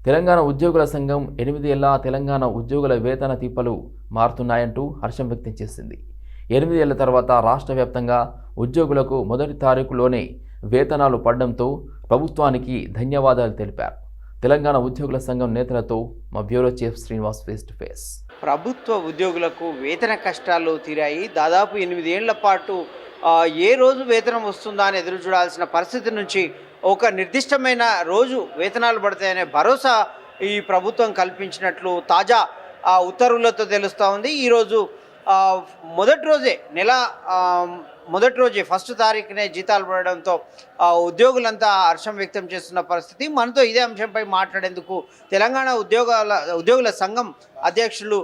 తెలంగాణ ఉద్యోగుల సంఘం 8 ఏళ్ల తెలంగాణ ఉద్యోగుల వేతన తిప్పలు మారుతున్నాయంటూ హర్షం వ్యక్తం చేసింది. 8 ఏళ్ల తర్వాత రాష్ట్ర వ్యాప్తంగా ఉద్యోగులకు మొదటి తారీఖులోనే వేతనాలు పడడంతో ప్రభుత్వానికి ధన్యవాదాలు తెలిపారు. తెలంగాణ ఉద్యోగుల సంఘం నేతలతో మా bureau chief Srinivas face to face. ప్రభుత్వ ఉద్యోగులకు వేతన కష్టాలు తీరాయి. దాదాపు 8 ఏళ్ల పాటు ఏ రోజు వేతనం వస్తుందా అని ఎదురు చూడాల్సిన పరిస్థితి నుంచి ఒక నిర్దిష్టమైన రోజు వేతనాలు పడతాయనే భరోసా ఈ ప్రభుత్వం కల్పించినట్లు తాజా ఉత్తర్వులతో తెలుస్తూ ఉంది. ఈరోజు మొదటి రోజే మొదటి రోజే ఫస్ట్ తారీఖునే జీతాలు పడడంతో ఉద్యోగులంతా హర్షం వ్యక్తం చేస్తున్న పరిస్థితి. మనతో ఇదే అంశంపై మాట్లాడేందుకు తెలంగాణ ఉద్యోగుల సంఘం అధ్యక్షులు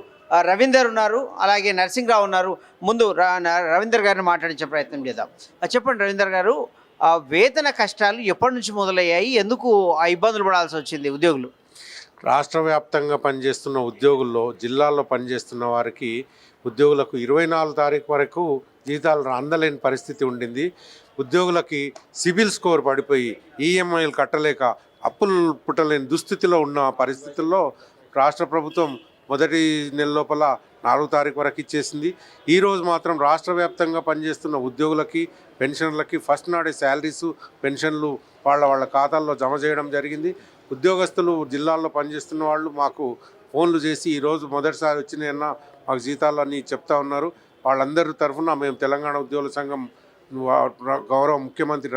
రవీందర్ ఉన్నారు, అలాగే నరసింహరావు ఉన్నారు. ముందు రవీందర్ గారిని మాట్లాడించే ప్రయత్నం చేద్దాం. చెప్పండి రవీందర్ గారు, వేతన కష్టాలు ఎప్పటి నుంచి మొదలయ్యాయి, ఎందుకు ఆ ఇబ్బందులు పడాల్సి వచ్చింది ఉద్యోగులు? రాష్ట్ర వ్యాప్తంగా పనిచేస్తున్న ఉద్యోగుల్లో జిల్లాల్లో పనిచేస్తున్న వారికి ఉద్యోగులకు 24 తారీఖు వరకు జీతాలు అందలేని పరిస్థితి ఉండింది. ఉద్యోగులకి సిబిల్ స్కోర్ పడిపోయి ఈఎంఐలు కట్టలేక అప్పులు పుట్టలేని దుస్థితిలో ఉన్న పరిస్థితుల్లో రాష్ట్ర ప్రభుత్వం మొదటి నెల లోపల 4 తారీఖు వరకు ఇచ్చేసింది. ఈరోజు మాత్రం రాష్ట్ర వ్యాప్తంగా పనిచేస్తున్న ఉద్యోగులకి పెన్షన్లకి ఫస్ట్ నాడే శాలరీసు పెన్షన్లు వాళ్ళ ఖాతాల్లో జమ చేయడం జరిగింది. ఉద్యోగస్తులు జిల్లాల్లో పనిచేస్తున్న వాళ్ళు మాకు ఫోన్లు చేసి ఈరోజు మొదటిసారి వచ్చినాయన్న మాకు జీతాలన్నీ చెప్తా ఉన్నారు. వాళ్ళందరి తరఫున మేము తెలంగాణ ఉద్యోగుల సంఘం గౌరవ ముఖ్యమంత్రి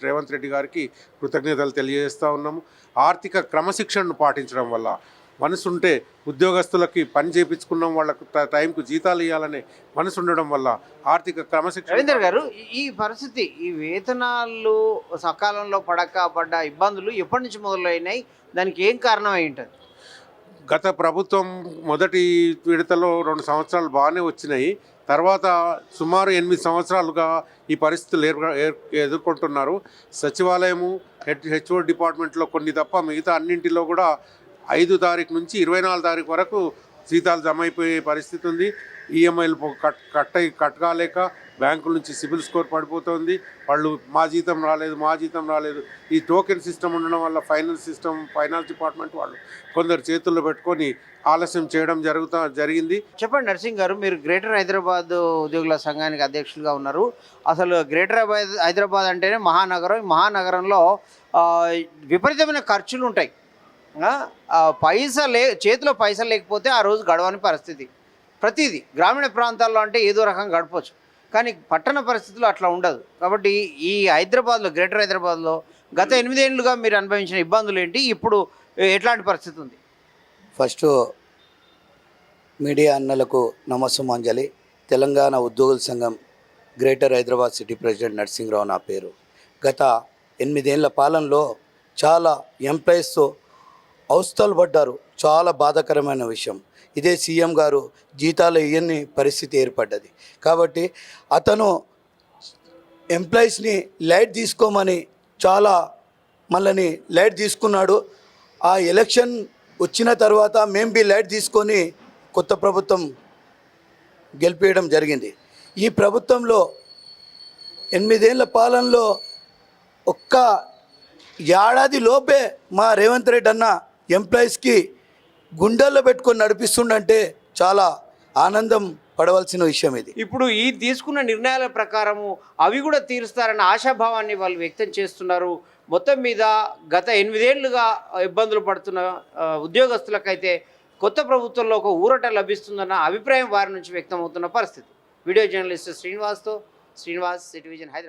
రేవంత్ రెడ్డి గారికి కృతజ్ఞతలు తెలియజేస్తూ ఉన్నాము. ఆర్థిక క్రమశిక్షణను పాటించడం వల్ల మనసు ఉంటే ఉద్యోగస్తులకి పని చేయించుకున్నాం, వాళ్ళకు టైంకు జీతాలు ఇవ్వాలనే మనసు ఉండడం వల్ల ఆర్థిక క్రమశిక్షణ. రవీందర్ గారు, ఈ పరిస్థితి, ఈ వేతనాలు సకాలంలో పడ్డ ఇబ్బందులు ఎప్పటి నుంచి మొదలైనాయి, దానికి ఏం కారణం అయి ఉంటుంది? గత ప్రభుత్వం మొదటి విడతలో 2 సంవత్సరాలు బాగానే వచ్చినాయి. తర్వాత సుమారు 8 సంవత్సరాలుగా ఈ పరిస్థితులు ఎదుర్కొంటున్నారు. సచివాలయము హెచ్ఓ డిపార్ట్మెంట్లో కొన్ని తప్ప మిగతా అన్నింటిలో కూడా 5 తారీఖు నుంచి 24 తారీఖు వరకు జీతాలు జమ అయిపోయే పరిస్థితి ఉంది. ఈఎంఐలు కట్టలేక బ్యాంకుల నుంచి సిబిల్ స్కోర్ పడిపోతుంది. వాళ్ళు మా జీతం రాలేదు. ఈ టోకెన్ సిస్టమ్ ఉండడం వల్ల ఫైనాన్స్ డిపార్ట్మెంట్ వాళ్ళు కొందరు చేతుల్లో పెట్టుకొని ఆలస్యం చేయడం జరిగింది. చెప్పండి నర్సింగ్ గారు, మీరు గ్రేటర్ హైదరాబాద్ ఉద్యోగుల సంఘానికి అధ్యక్షులుగా ఉన్నారు. అసలు గ్రేటర్ హైదరాబాద్ అంటేనే మహానగరం. ఈ మహానగరంలో విపరీతమైన ఖర్చులు ఉంటాయి. చేతిలో పైసలు లేకపోతే ఆ రోజు గడవని పరిస్థితి. ప్రతిదీ గ్రామీణ ప్రాంతాల్లో అంటే ఏదో రకంగా గడపచ్చు, కానీ పట్టణ పరిస్థితులు అట్లా ఉండదు. కాబట్టి ఈ హైదరాబాద్లో, గ్రేటర్ హైదరాబాద్లో గత 8 ఏళ్ళుగా మీరు అనుభవించిన ఇబ్బందులు ఏంటి, ఇప్పుడు ఎట్లాంటి పరిస్థితి ఉంది? ఫస్ట్ మీడియా అన్నలకు నమస్సుమాంజలి. తెలంగాణ ఉద్యోగుల సంఘం greater Hyderabad city president Narasimharao నా పేరు. గత 8 ఏళ్ల పాలనలో చాలా ఎంప్లాయీస్ అవస్థలు పడ్డారు. చాలా బాధాకరమైన విషయం. ఇదే సీఎం గారు జీతాలు ఇవ్వని పరిస్థితి ఏర్పడ్డది. కాబట్టి అతను ఎంప్లాయీస్ని లైట్ తీసుకోమని చాలా మళ్ళీ లైట్ తీసుకున్నాడు. ఆ ఎలక్షన్ వచ్చిన తర్వాత మేము బి లైట్ తీసుకొని కొత్త ప్రభుత్వం గెలిపేయడం జరిగింది. ఈ ప్రభుత్వంలో 8 ఏళ్ల పాలనలో ఒక్క ఏడాది లోపే మా రేవంత్ రెడ్డి అన్న ఎంప్లాయీస్కి గుండెల్లో పెట్టుకొని నడిపిస్తుండంటే చాలా ఆనందం పడవలసిన విషయం ఇది. ఇప్పుడు ఈ తీసుకున్న నిర్ణయాల ప్రకారము అవి కూడా తీరుస్తారన్న ఆశాభావాన్ని వాళ్ళు వ్యక్తం చేస్తున్నారు. మొత్తం మీద గత 8 ఏళ్లుగా ఇబ్బందులు పడుతున్న ఉద్యోగస్తులకైతే కొత్త ప్రభుత్వంలో ఒక ఊరట లభిస్తుందన్న అభిప్రాయం వారి నుంచి వ్యక్తం అవుతున్న పరిస్థితి. Video journalist Srinivas, city vision, Hyderabad.